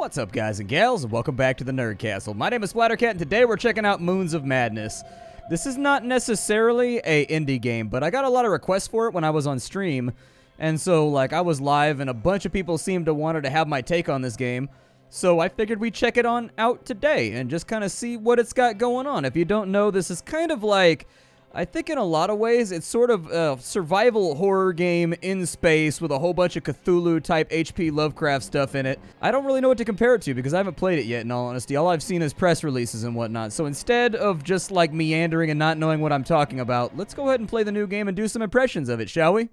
What's up, guys and gals, and welcome back to the Nerd Castle. My name is Splat, and today we're checking out Moons of Madness. This is not necessarily a indie game, but I got a lot of requests for it when I was on stream, and so, I was live, and a bunch of people seemed to want to have my take on this game, so I figured we'd check it out today, and just kind of see what it's got going on. If you don't know, this is kind of like, I think in a lot of ways, it's sort of a survival horror game in space with a whole bunch of Cthulhu-type H.P. Lovecraft stuff in it. I don't really know what to compare it to because I haven't played it yet, in all honesty. All I've seen is press releases and whatnot. So instead of just, meandering and not knowing what I'm talking about, let's go ahead and play the new game and do some impressions of it, shall we?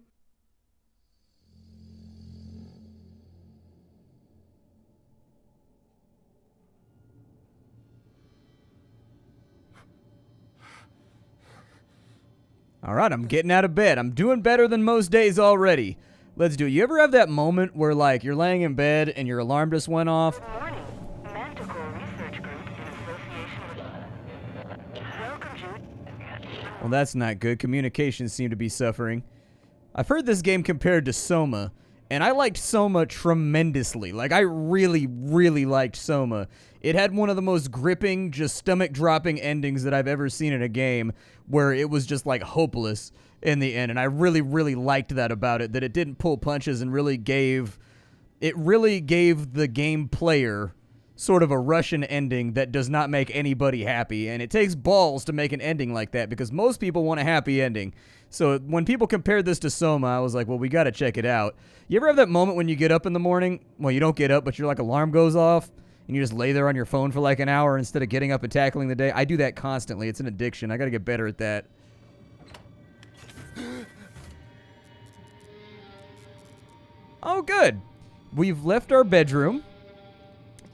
Alright, I'm getting out of bed. I'm doing better than most days already. Let's do it. You ever have that moment where, you're laying in bed and your alarm just went off? Good morning. Manticore Research Group in association with... Welcome, Jude. Well, that's not good. Communications seem to be suffering. I've heard this game compared to Soma, and I liked Soma tremendously. I really, really liked Soma. It had one of the most gripping, just stomach-dropping endings that I've ever seen in a game, where it was just, hopeless in the end, and I really, really liked that about it, that it didn't pull punches and really gave the game player sort of a Russian ending that does not make anybody happy, and it takes balls to make an ending like that, because most people want a happy ending. So when people compared this to Soma, I was like, well, we gotta check it out. You ever have that moment when you get up in the morning? Well, you don't get up, but your alarm goes off, and you just lay there on your phone for an hour instead of getting up and tackling the day? I do that constantly. It's an addiction. I gotta get better at that. Oh, good. We've left our bedroom,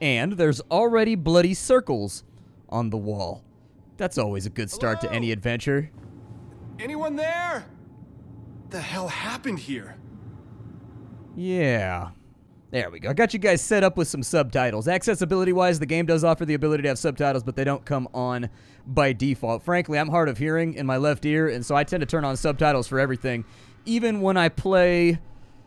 and there's already bloody circles on the wall. That's always a good start to any adventure. Anyone there? The hell happened here? Yeah. There we go. I got you guys set up with some subtitles. Accessibility-wise, the game does offer the ability to have subtitles, but they don't come on by default. Frankly, I'm hard of hearing in my left ear, and so I tend to turn on subtitles for everything. Even when I play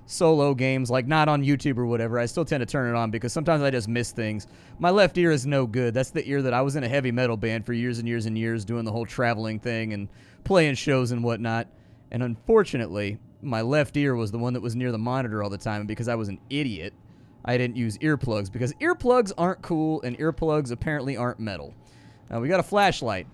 solo games, not on YouTube or whatever, I still tend to turn it on because sometimes I just miss things. My left ear is no good. That's the ear that I was in a heavy metal band for years and years and years, doing the whole traveling thing and playing shows and whatnot. And unfortunately, my left ear was the one that was near the monitor all the time, and because I was an idiot, I didn't use earplugs, because earplugs aren't cool, and earplugs apparently aren't metal. Now, we got a flashlight.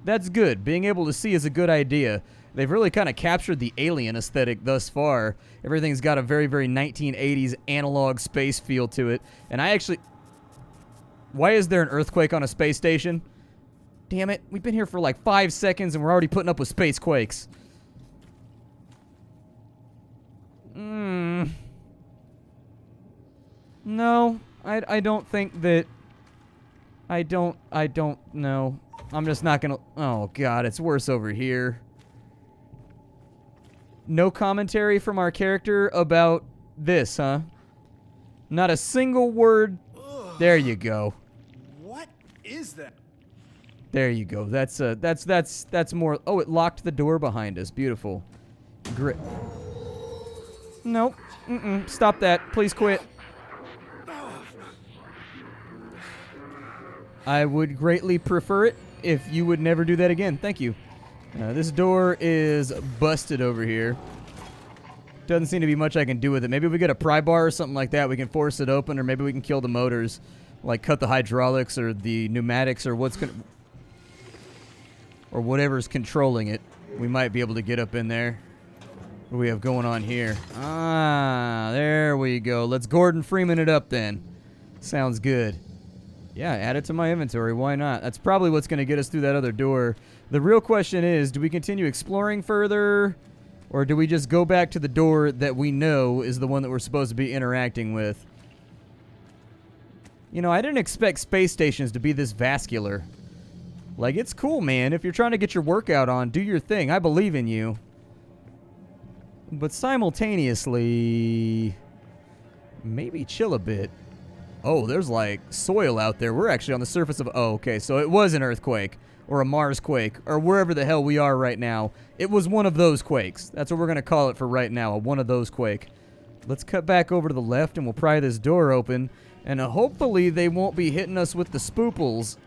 That's good. Being able to see is a good idea. They've really kind of captured the alien aesthetic thus far. Everything's got a very, very 1980s analog space feel to it. And I actually... Why is there an earthquake on a space station? Damn it. We've been here for 5 seconds, and we're already putting up with space quakes. No, I don't think that... I don't know. I'm just not gonna... Oh, God, it's worse over here. No commentary from our character about this, huh? Not a single word. There you go. What is that? There you go. That's more... Oh, it locked the door behind us. Beautiful. Great. Nope. Stop that. Please quit. I would greatly prefer it if you would never do that again. Thank you. This door is busted over here. Doesn't seem to be much I can do with it. Maybe we get a pry bar or something like that. We can force it open, or maybe we can kill the motors. Cut the hydraulics or the pneumatics or or whatever's controlling it. We might be able to get up in there. What do we have going on here? Ah, there we go. Let's Gordon Freeman it up then. Sounds good. Yeah, add it to my inventory. Why not? That's probably what's going to get us through that other door. The real question is, do we continue exploring further, or do we just go back to the door that we know is the one that we're supposed to be interacting with? You know, I didn't expect space stations to be this vascular. It's cool, man. If you're trying to get your workout on, do your thing. I believe in you. But simultaneously, maybe chill a bit. Oh, there's soil out there. We're actually on the surface of... Oh, okay, so it was an earthquake or a Mars quake or wherever the hell we are right now. It was one of those quakes. That's what we're going to call it for right now, a one of those quake. Let's cut back over to the left and we'll pry this door open. And hopefully they won't be hitting us with the spooples.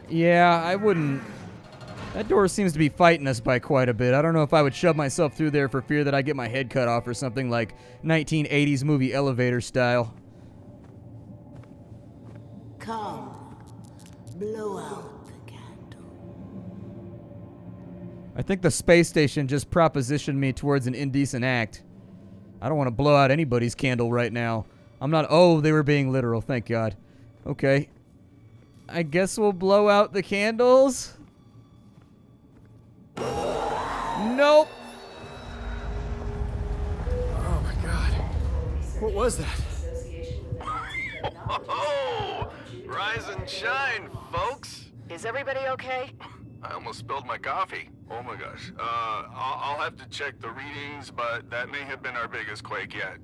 Yeah, I wouldn't. That door seems to be fighting us by quite a bit. I don't know if I would shove myself through there for fear that I get my head cut off or something like 1980s movie elevator style. Come, blow out the candle. I think the space station just propositioned me towards an indecent act. I don't want to blow out anybody's candle right now. I'm not. Oh, they were being literal. Thank God. Okay. I guess we'll blow out the candles. Nope. Oh my God. What was that? Oh, rise and shine, folks. Is everybody okay? I almost spilled my coffee. Oh my gosh. I'll have to check the readings, but that may have been our biggest quake yet.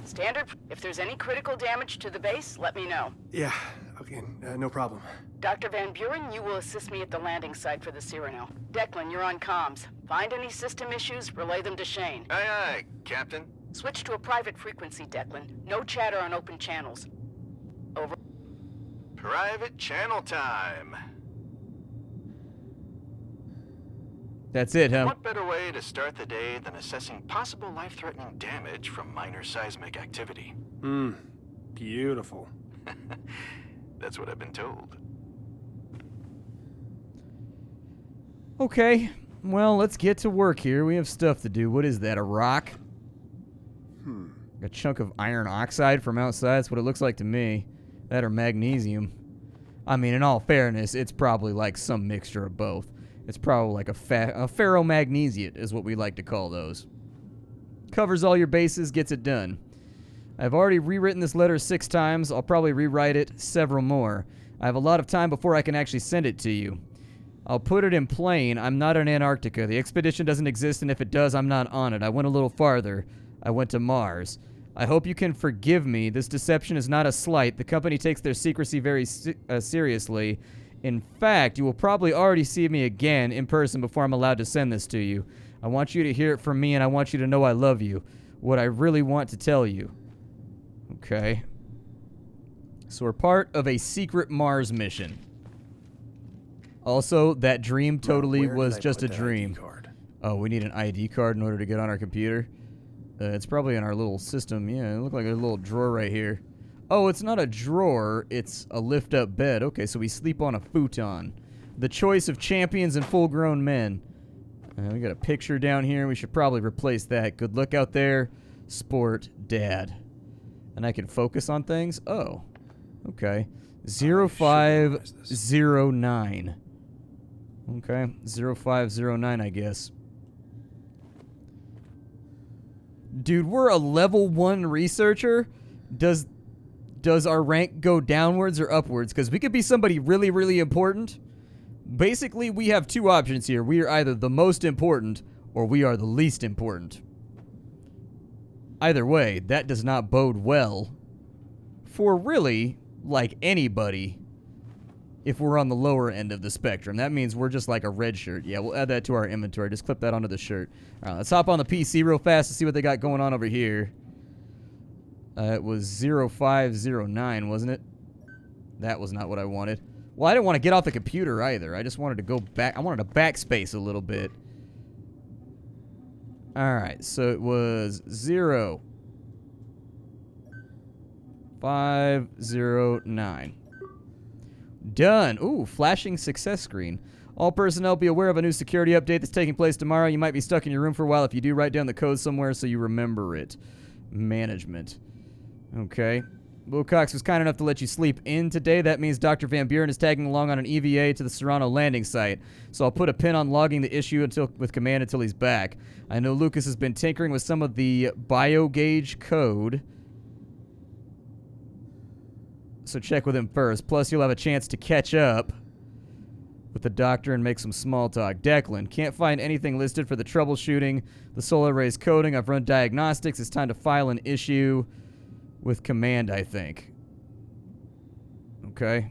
Standard. If there's any critical damage to the base, let me know. Yeah, okay, no problem. Dr. Van Buren, you will assist me at the landing site for the Cyrano. Declan, you're on comms. Find any system issues, relay them to Shane. Aye, aye, Captain. Switch to a private frequency, Declan. No chatter on open channels. Over. Private channel time. That's it, huh? What better way to start the day than assessing possible life-threatening damage from minor seismic activity? Beautiful. That's what I've been told. Okay. Well, let's get to work here. We have stuff to do. What is that, a rock? A chunk of iron oxide from outside? That's what it looks like to me. That or magnesium. I mean, in all fairness, it's probably like some mixture of both. It's probably like a ferromagnesia is what we like to call those. Covers all your bases, gets it done. I've already rewritten this letter 6 times. I'll probably rewrite it several more. I have a lot of time before I can actually send it to you. I'll put it in plain. I'm not in Antarctica. The expedition doesn't exist, and if it does, I'm not on it. I went a little farther. I went to Mars. I hope you can forgive me. This deception is not a slight. The company takes their secrecy very seriously. In fact, you will probably already see me again in person before I'm allowed to send this to you. I want you to hear it from me, and I want you to know I love you. What I really want to tell you. Okay. So we're part of a secret Mars mission. Also, that dream totally was just a dream. Oh, we need an ID card in order to get on our computer. It's probably in our little system. Yeah, it looked like a little drawer right here. Oh, it's not a drawer. It's a lift-up bed. Okay, so we sleep on a futon. The choice of champions and full-grown men. We got a picture down here. We should probably replace that. Good luck out there. Sport, Dad. And I can focus on things? Oh, okay. 0509. Okay, 0509, I guess. Dude, we're a level 1 researcher. Does our rank go downwards or upwards? Because we could be somebody really, really important. Basically, we have 2 options here. We are either the most important or we are the least important. Either way, that does not bode well for really, like, anybody if we're on the lower end of the spectrum. That means we're just like a red shirt. Yeah, we'll add that to our inventory. Just clip that onto the shirt. All right, let's hop on the PC real fast to see what they got going on over here. It was 0509, wasn't it? That was not what I wanted. Well, I didn't want to get off the computer either. I just wanted to go back. I wanted to backspace a little bit. All right, so it was 0509. Done. Ooh, flashing success screen. All personnel be aware of a new security update that's taking place tomorrow. You might be stuck in your room for a while. If you do, write down the code somewhere so you remember it. Management. Okay. Wilcox was kind enough to let you sleep in today. That means Dr. Van Buren is tagging along on an EVA to the Serrano landing site. So I'll put a pin on logging the issue with command until he's back. I know Lucas has been tinkering with some of the biogauge code. So check with him first. Plus, you'll have a chance to catch up with the doctor and make some small talk. Declan, can't find anything listed for the troubleshooting. The solar array's coding. I've run diagnostics. It's time to file an issue with command, I think. Okay.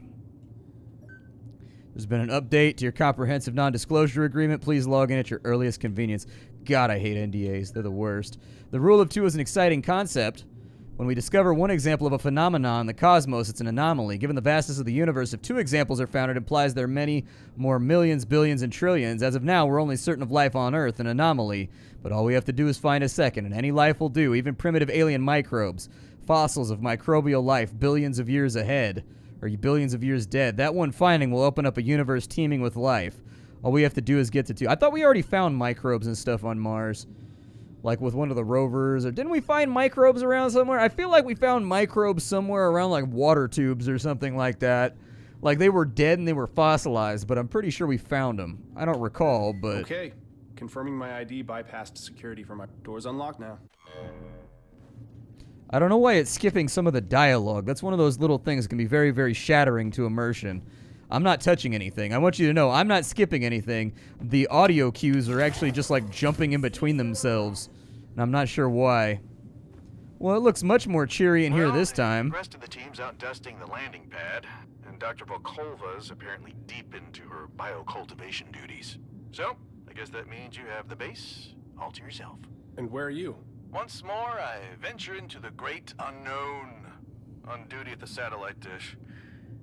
There's been an update to your comprehensive non-disclosure agreement. Please log in at your earliest convenience. God, I hate NDAs. They're the worst. The rule of two is an exciting concept. When we discover one example of a phenomenon in the cosmos, it's an anomaly. Given the vastness of the universe, if two examples are found, it implies there are many more millions, billions, and trillions. As of now, we're only certain of life on Earth, an anomaly. But all we have to do is find a second, and any life will do, even primitive alien microbes. Fossils of microbial life billions of years ahead, or billions of years dead. That one finding will open up a universe teeming with life. All we have to do is get to two. I thought we already found microbes and stuff on Mars. Like with one of the rovers, or didn't we find microbes around somewhere? I feel like we found microbes somewhere around like water tubes or something like that. Like they were dead and they were fossilized, but I'm pretty sure we found them. I don't recall, but... Okay. Confirming my ID bypassed security for my doors unlocked now. I don't know why it's skipping some of the dialogue. That's one of those little things that can be very, very shattering to immersion. I'm not touching anything. I want you to know I'm not skipping anything. The audio cues are actually just like jumping in between themselves. And I'm not sure why. Well, it looks much more cheery in here this time. The rest of the team's out dusting the landing pad, and Dr. Volkova's apparently deep into her biocultivation duties. So, I guess that means you have the base all to yourself. And where are you? Once more, I venture into the great unknown, on duty at the satellite dish,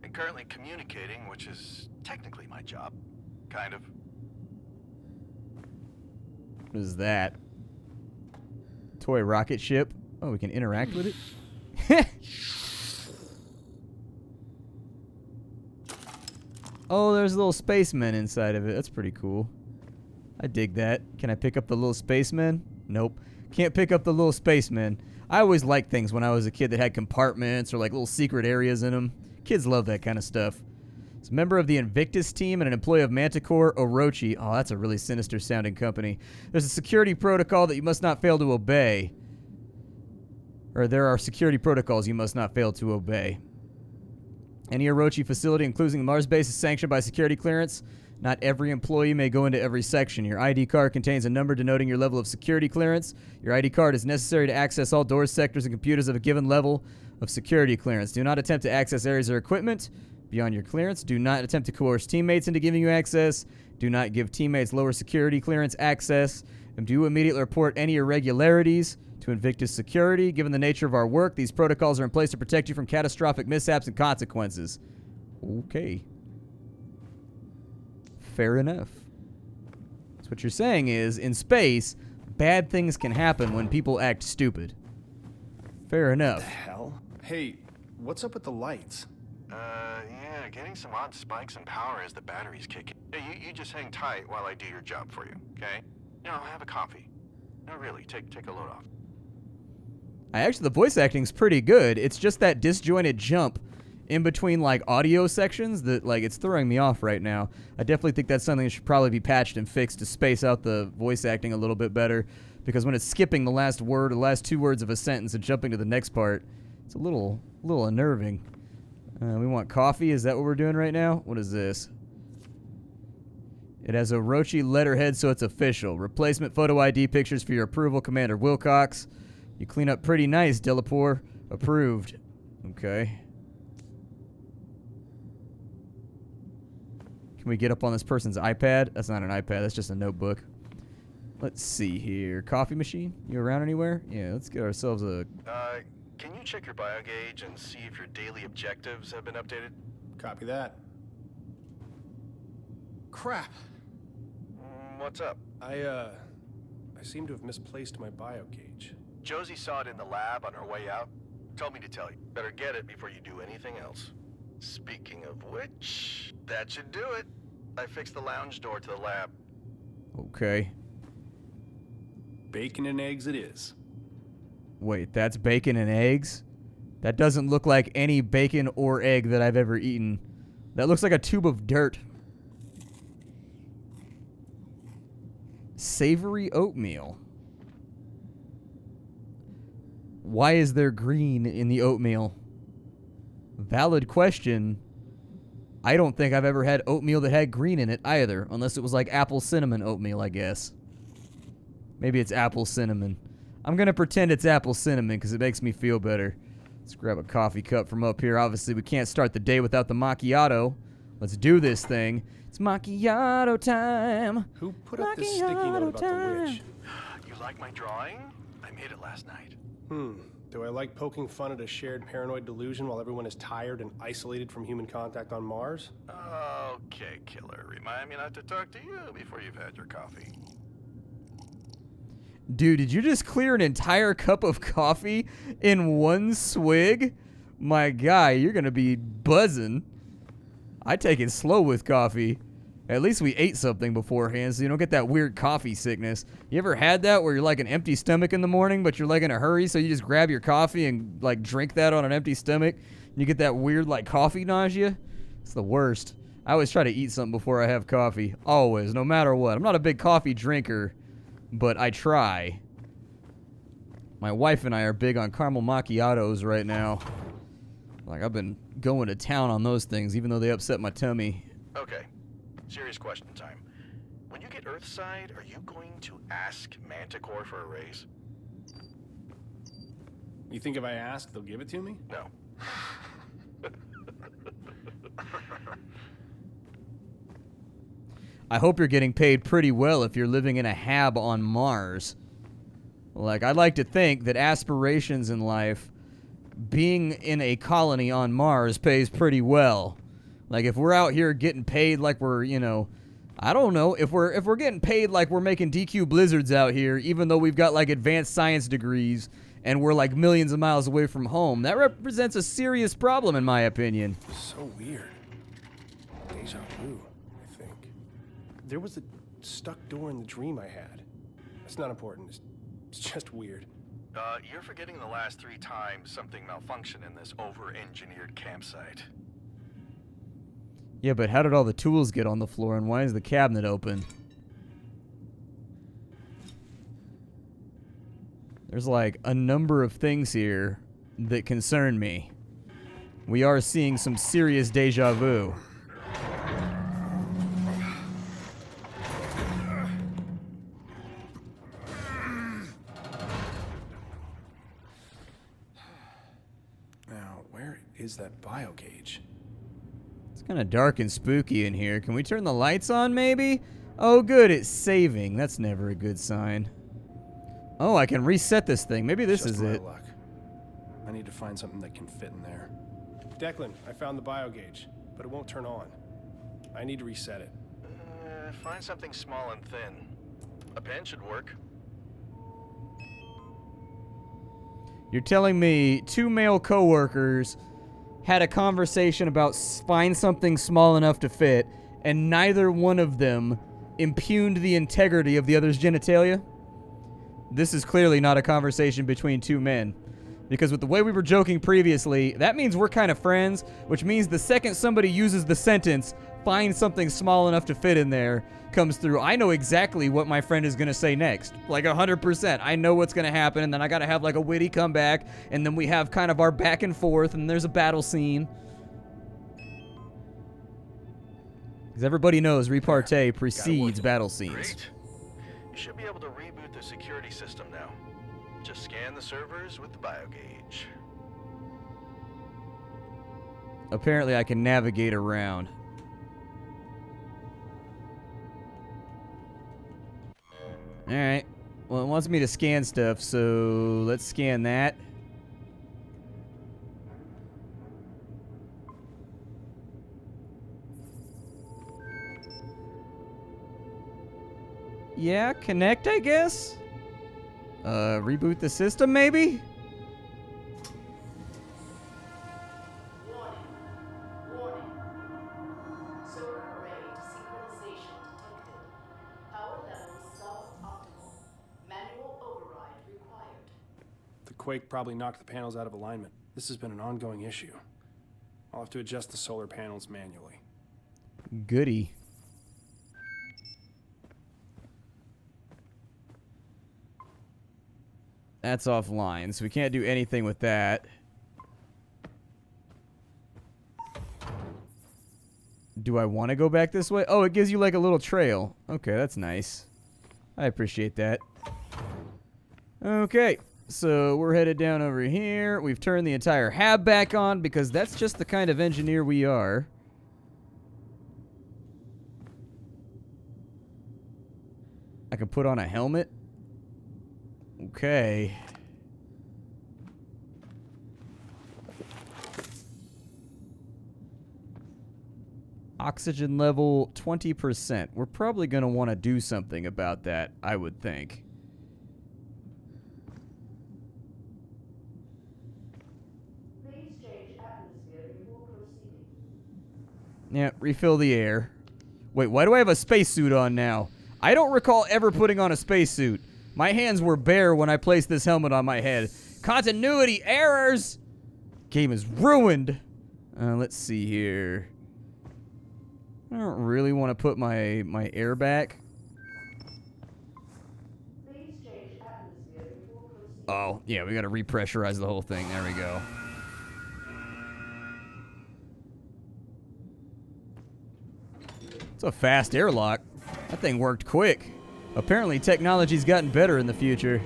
and currently communicating, which is technically my job. Kind of. What is that? Toy rocket ship? Oh, we can interact with it? Oh, there's little spacemen inside of it. That's pretty cool. I dig that. Can I pick up the little spacemen? Nope. Can't pick up the little spacemen. I always liked things when I was a kid that had compartments or like little secret areas in them. Kids love that kind of stuff. It's a member of the Invictus team and an employee of Manticore Orochi. Oh, that's a really sinister sounding company. There's a security protocol that you must not fail to obey. Or there are security protocols you must not fail to obey. Any Orochi facility, including the Mars base, is sanctioned by security clearance. Not every employee may go into every section. Your ID card contains a number denoting your level of security clearance. Your ID card is necessary to access all doors, sectors, and computers of a given level of security clearance. Do not attempt to access areas or equipment beyond your clearance. Do not attempt to coerce teammates into giving you access. Do not give teammates lower security clearance access. And do immediately report any irregularities to Invictus Security. Given the nature of our work, these protocols are in place to protect you from catastrophic mishaps and consequences. Okay. Fair enough. So what you're saying is, in space, bad things can happen when people act stupid. Fair enough. What the hell? Hey, what's up with the lights? Yeah, getting some odd spikes in power as the batteries kick in. Yeah, you just hang tight while I do your job for you, okay? You know, have a coffee. No, really, take a load off. The voice acting's pretty good. It's just that disjointed jump in between, like, audio sections that, like, it's throwing me off right now. I definitely think that's something that should probably be patched and fixed to space out the voice acting a little bit better. Because when it's skipping the last word or the last two words of a sentence and jumping to the next part, it's a little unnerving. We want coffee. Is that what we're doing right now? What is this? It has a Orochi letterhead, so it's official. Replacement photo ID pictures for your approval, Commander Wilcox. You clean up pretty nice, Delapore. Approved. Okay. Can we get up on this person's iPad? That's not an iPad. That's just a notebook. Let's see here. Coffee machine? You around anywhere? Yeah, let's get ourselves a... Can you check your biogauge and see if your daily objectives have been updated? Copy that. Crap. What's up? I seem to have misplaced my biogauge. Josie saw it in the lab on her way out. Told me to tell you. Better get it before you do anything else. Speaking of which, that should do it. I fixed the lounge door to the lab. Okay. Bacon and eggs it is. Wait, that's bacon and eggs? That doesn't look like any bacon or egg that I've ever eaten. That looks like a tube of dirt. Savory oatmeal. Why is there green in the oatmeal? Valid question. I don't think I've ever had oatmeal that had green in it either, unless it was like apple cinnamon oatmeal, I guess. Maybe it's apple cinnamon. I'm going to pretend it's apple cinnamon because it makes me feel better. Let's grab a coffee cup from up here. Obviously, we can't start the day without the macchiato. Let's do this thing. It's macchiato time. Who put up this sticky note about the witch? You like my drawing? I made it last night. Do I like poking fun at a shared paranoid delusion while everyone is tired and isolated from human contact on Mars? Okay, killer. Remind me not to talk to you before you've had your coffee. Dude, did you just clear an entire cup of coffee in one swig? My guy, you're gonna be buzzing. I take it slow with coffee. At least we ate something beforehand so you don't get that weird coffee sickness. You ever had that where you're like an empty stomach in the morning, but you're like in a hurry, so you just grab your coffee and like drink that on an empty stomach? And you get that weird like coffee nausea? It's the worst. I always try to eat something before I have coffee. Always, no matter what. I'm not a big coffee drinker, but I try. My wife and I are big on caramel macchiatos right now. Like, I've been going to town on those things, even though they upset my tummy. Okay. Serious question time. When you get Earthside, are you going to ask Manticore for a raise? You think if I ask, they'll give it to me? No. I hope you're getting paid pretty well if you're living in a hab on Mars. Like, I'd like to think that aspirations in life, being in a colony on Mars pays pretty well. Like, if we're out here getting paid like we're, you know, I don't know, if we're getting paid like we're making DQ blizzards out here, even though we've got like advanced science degrees and we're like millions of miles away from home, that represents a serious problem in my opinion. So weird. Deja vu, I think. There was a stuck door in the dream I had. It's not important. It's just weird. You're forgetting the last 3 times something malfunctioned in this over-engineered campsite. Yeah, but how did all the tools get on the floor and why is the cabinet open? There's like a number of things here that concern me. We are seeing some serious deja vu. Now, where is that biogauge? It's kind of dark and spooky in here. Can we turn the lights on, maybe? Oh, good, it's saving. That's never a good sign. Oh, I can reset this thing. Maybe this Just is my it. luck. I need to find something that can fit in there. Declan, I found the biogauge, but it won't turn on. I need to reset it. Find something small and thin. A pen should work. You're telling me 2 male coworkers had a conversation about find something small enough to fit, and neither one of them impugned the integrity of the other's genitalia? This is clearly not a conversation between 2 men. Because with the way we were joking previously, that means we're kind of friends, which means the second somebody uses the sentence, find something small enough to fit in there, comes through, I know exactly what my friend is going to say next. Like 100%. I know what's going to happen, and then I got to have like a witty comeback, and then we have kind of our back and forth, and there's a battle scene. Because everybody knows repartee precedes battle scenes. Great. You should be able to reboot the security system now. Just scan the servers with the biogauge. Apparently I can navigate around. Alright. Well, it wants me to scan stuff, so let's scan that. Yeah, connect, I guess? Reboot the system, maybe? Warning. Solar array desynchronization detected. Power levels suboptimal. Manual override required. The quake probably knocked the panels out of alignment. This has been an ongoing issue. I'll have to adjust the solar panels manually. Goody. That's offline, so we can't do anything with that. Do I want to go back this way? Oh, it gives you like a little trail. Okay, that's nice. I appreciate that. Okay, so we're headed down over here. We've turned the entire hab back on because that's just the kind of engineer we are. I can put on a helmet. Okay. Oxygen level 20%. We're probably going to want to do something about that, I would think. Please change atmosphere before proceeding. Yeah, refill the air. Wait, why do I have a spacesuit on now? I don't recall ever putting on a spacesuit. My hands were bare when I placed this helmet on my head. Continuity errors! Game is ruined. Let's see here. I don't really want to put my air back. Please change atmosphere before proceeding. Oh, yeah, we gotta repressurize the whole thing. There we go. It's a fast airlock. That thing worked quick. Apparently, technology's gotten better in the future.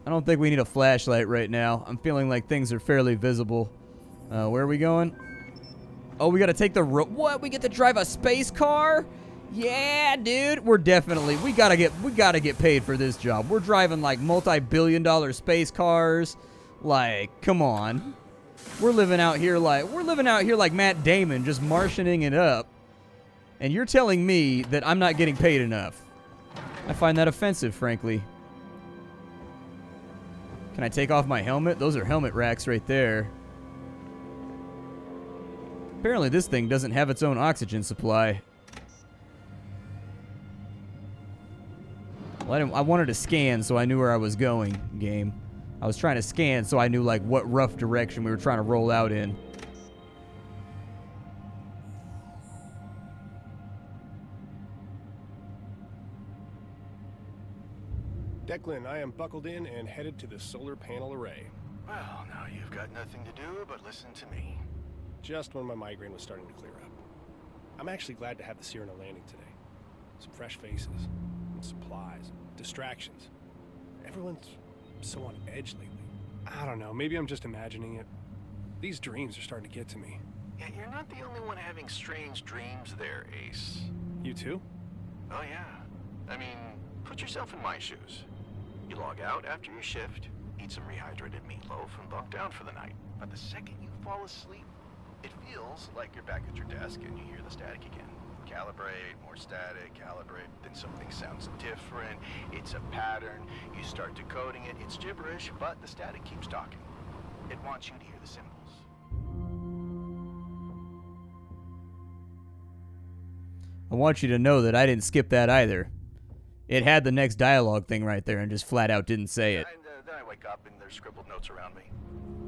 I don't think we need a flashlight right now. I'm feeling like things are fairly visible. Where are we going? Oh, we gotta take the what? We get to drive a space car? Yeah, dude. We gotta get paid for this job. We're driving like multi-billion-dollar space cars. Like, come on. We're living out here like Matt Damon, just Martianing it up. And you're telling me that I'm not getting paid enough. I find that offensive, frankly. Can I take off my helmet? Those are helmet racks right there. Apparently this thing doesn't have its own oxygen supply. Well, I wanted to scan so I knew where I was going, game. I was trying to scan so I knew like what rough direction we were trying to roll out in. Declan, I am buckled in and headed to the solar panel array. Well, now you've got nothing to do but listen to me. Just when my migraine was starting to clear up. I'm actually glad to have the Cyrano landing today. Some fresh faces, and supplies, distractions. Everyone's so on edge lately. I don't know, maybe I'm just imagining it. These dreams are starting to get to me. Yeah, you're not the only one having strange dreams there, Ace. You too? Oh yeah. I mean, put yourself in my shoes. You log out after your shift, eat some rehydrated meatloaf, and bunk down for the night. But the second you fall asleep, it feels like you're back at your desk and you hear the static again. Calibrate, more static, calibrate, then something sounds different. It's a pattern. You start decoding it. It's gibberish, but the static keeps talking. It wants you to hear the symbols. I want you to know that I didn't skip that either. It had the next dialogue thing right there and just flat out didn't say it. And then I wake up and there's scribbled notes around me.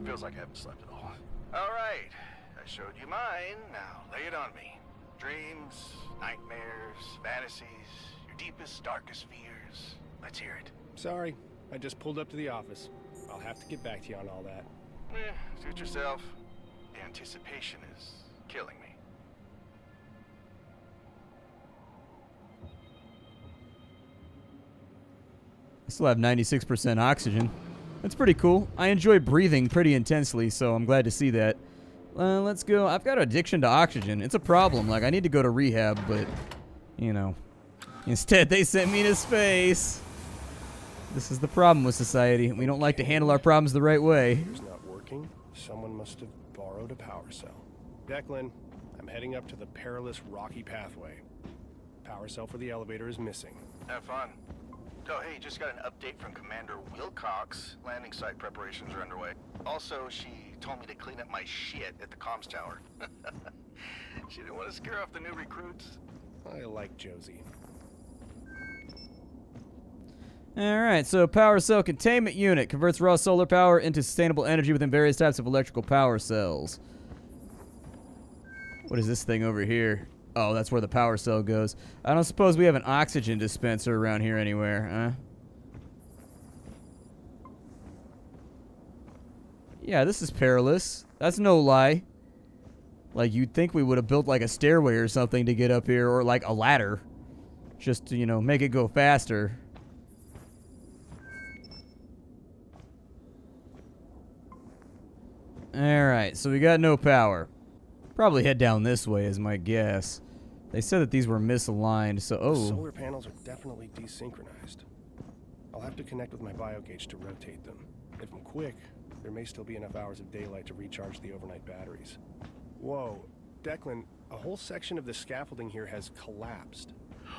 Feels like I haven't slept at all. All right, I showed you mine. Now lay it on me. Dreams, nightmares, fantasies, your deepest, darkest fears. Let's hear it. Sorry, I just pulled up to the office. I'll have to get back to you on all that. Suit yourself. The anticipation is killing me. I still have 96% oxygen. That's pretty cool. I enjoy breathing pretty intensely, so I'm glad to see that. Let's go. I've got addiction to oxygen. It's a problem. Like, I need to go to rehab, but, you know. Instead, they sent me to space. This is the problem with society. We don't like to handle our problems the right way. It's not working. Someone must have borrowed a power cell. Declan, I'm heading up to the perilous rocky pathway. Power cell for the elevator is missing. Have fun. Oh, hey, just got an update from Commander Wilcox. Landing site preparations are underway. Also, she told me to clean up my shit at the comms tower. She didn't want to scare off the new recruits. I like Josie. Alright, so power cell containment unit converts raw solar power into sustainable energy within various types of electrical power cells. What is this thing over here? Oh, that's where the power cell goes. I don't suppose we have an oxygen dispenser around here anywhere, huh? Yeah, this is perilous. That's no lie. Like, you'd think we would have built like a stairway or something to get up here, or like a ladder. Just to, you know, make it go faster. Alright, so we got no power. Probably head down this way is my guess. They said that these were misaligned, so The solar panels are definitely desynchronized. I'll have to connect with my biogauge to rotate them. If I'm quick, there may still be enough hours of daylight to recharge the overnight batteries. Whoa, Declan, a whole section of the scaffolding here has collapsed.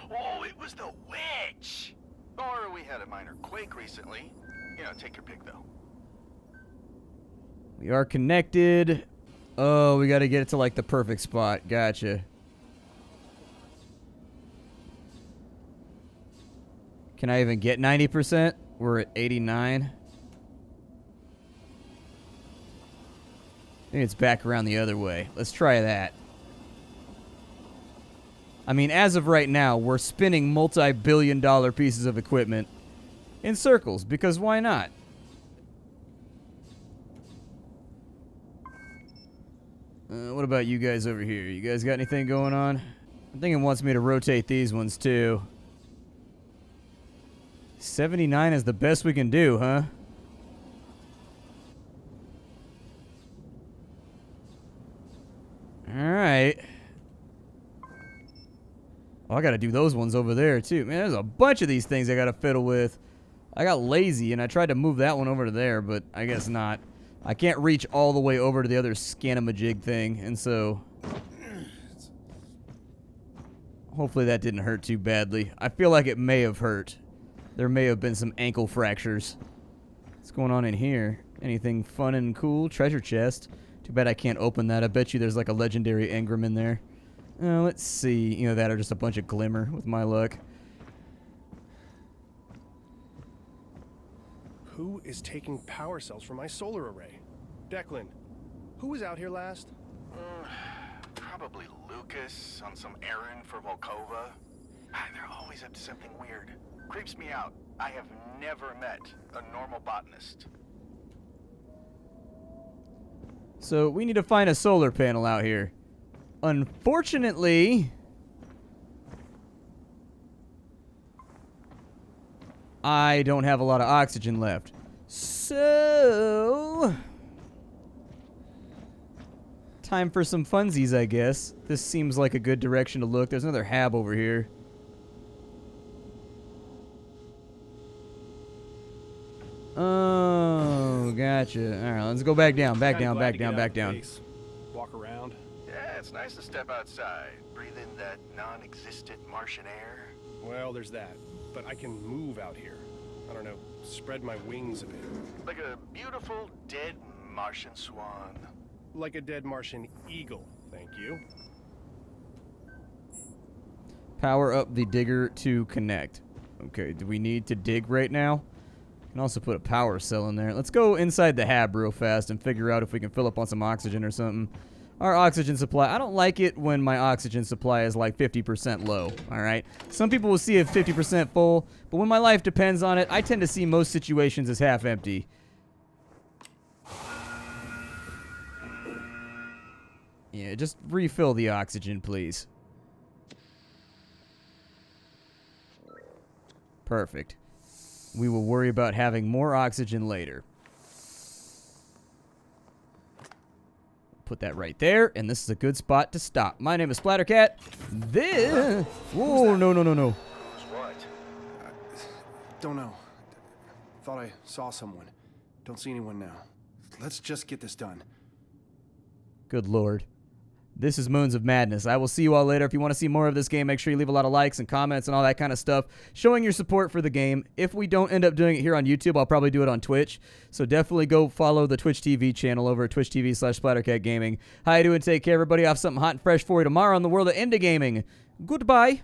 Oh, it was the witch! Or we had a minor quake recently. You know, take your pick, though. we are connected. Oh, we got to get it to like the perfect spot. Gotcha. Can I even get 90%? We're at 89. I think it's back around the other way. Let's try that. I mean, as of right now, we're spinning multi-billion-dollar pieces of equipment in circles, because why not? What about you guys over here? You guys got anything going on? I think it wants me to rotate these ones, too. 79 is the best we can do, huh? Alright. Oh, I gotta do those ones over there, too. Man, there's a bunch of these things I gotta fiddle with. I got lazy, and I tried to move that one over to there, but I guess not. I can't reach all the way over to the other scanamajig thing, and so... hopefully that didn't hurt too badly. I feel like it may have hurt. There may have been some ankle fractures. What's going on in here? Anything fun and cool? Treasure chest. Too bad I can't open that. I bet you there's like a legendary engram in there. Let's see. You know, that or just a bunch of glimmer with my luck. Who is taking power cells from my solar array? Declan, who was out here last? Probably Lucas on some errand for Volkova. They're always up to something weird. Creeps me out. I have never met a normal botanist. So we need to find a solar panel out here. Unfortunately, I don't have a lot of oxygen left. So, time for some funsies, I guess. This seems like a good direction to look. There's another hab over here. Oh, gotcha. All right, let's go back down, back down, back down, back down. Walk around. Yeah, it's nice to step outside, breathe in that non-existent Martian air. Well, there's that. But I can move out here. I don't know, spread my wings a bit. Like a beautiful dead Martian swan. Like a dead Martian eagle, thank you. Power up the digger to connect. Okay, do we need to dig right now? Can also put a power cell in there. Let's go inside the hab real fast and figure out if we can fill up on some oxygen or something. Our oxygen supply, I don't like it when my oxygen supply is like 50% low, alright? Some people will see it 50% full, but when my life depends on it, I tend to see most situations as half empty. Yeah, just refill the oxygen, please. Perfect. We will worry about having more oxygen later. Put that right there, and this is a good spot to stop. My name is Splattercat. This... Whoa, no, no, no, no. What? Don't know. Thought I saw someone. Don't see anyone now. Let's just get this done. Good lord. This is Moons of Madness. I will see you all later. If you want to see more of this game, make sure you leave a lot of likes and comments and all that kind of stuff, showing your support for the game. If we don't end up doing it here on YouTube, I'll probably do it on Twitch. So definitely go follow the Twitch TV channel over at twitch.tv/SplatterCatGaming. How you doing? Take care, everybody. I'll have something hot and fresh for you tomorrow in the world of indie gaming. Goodbye.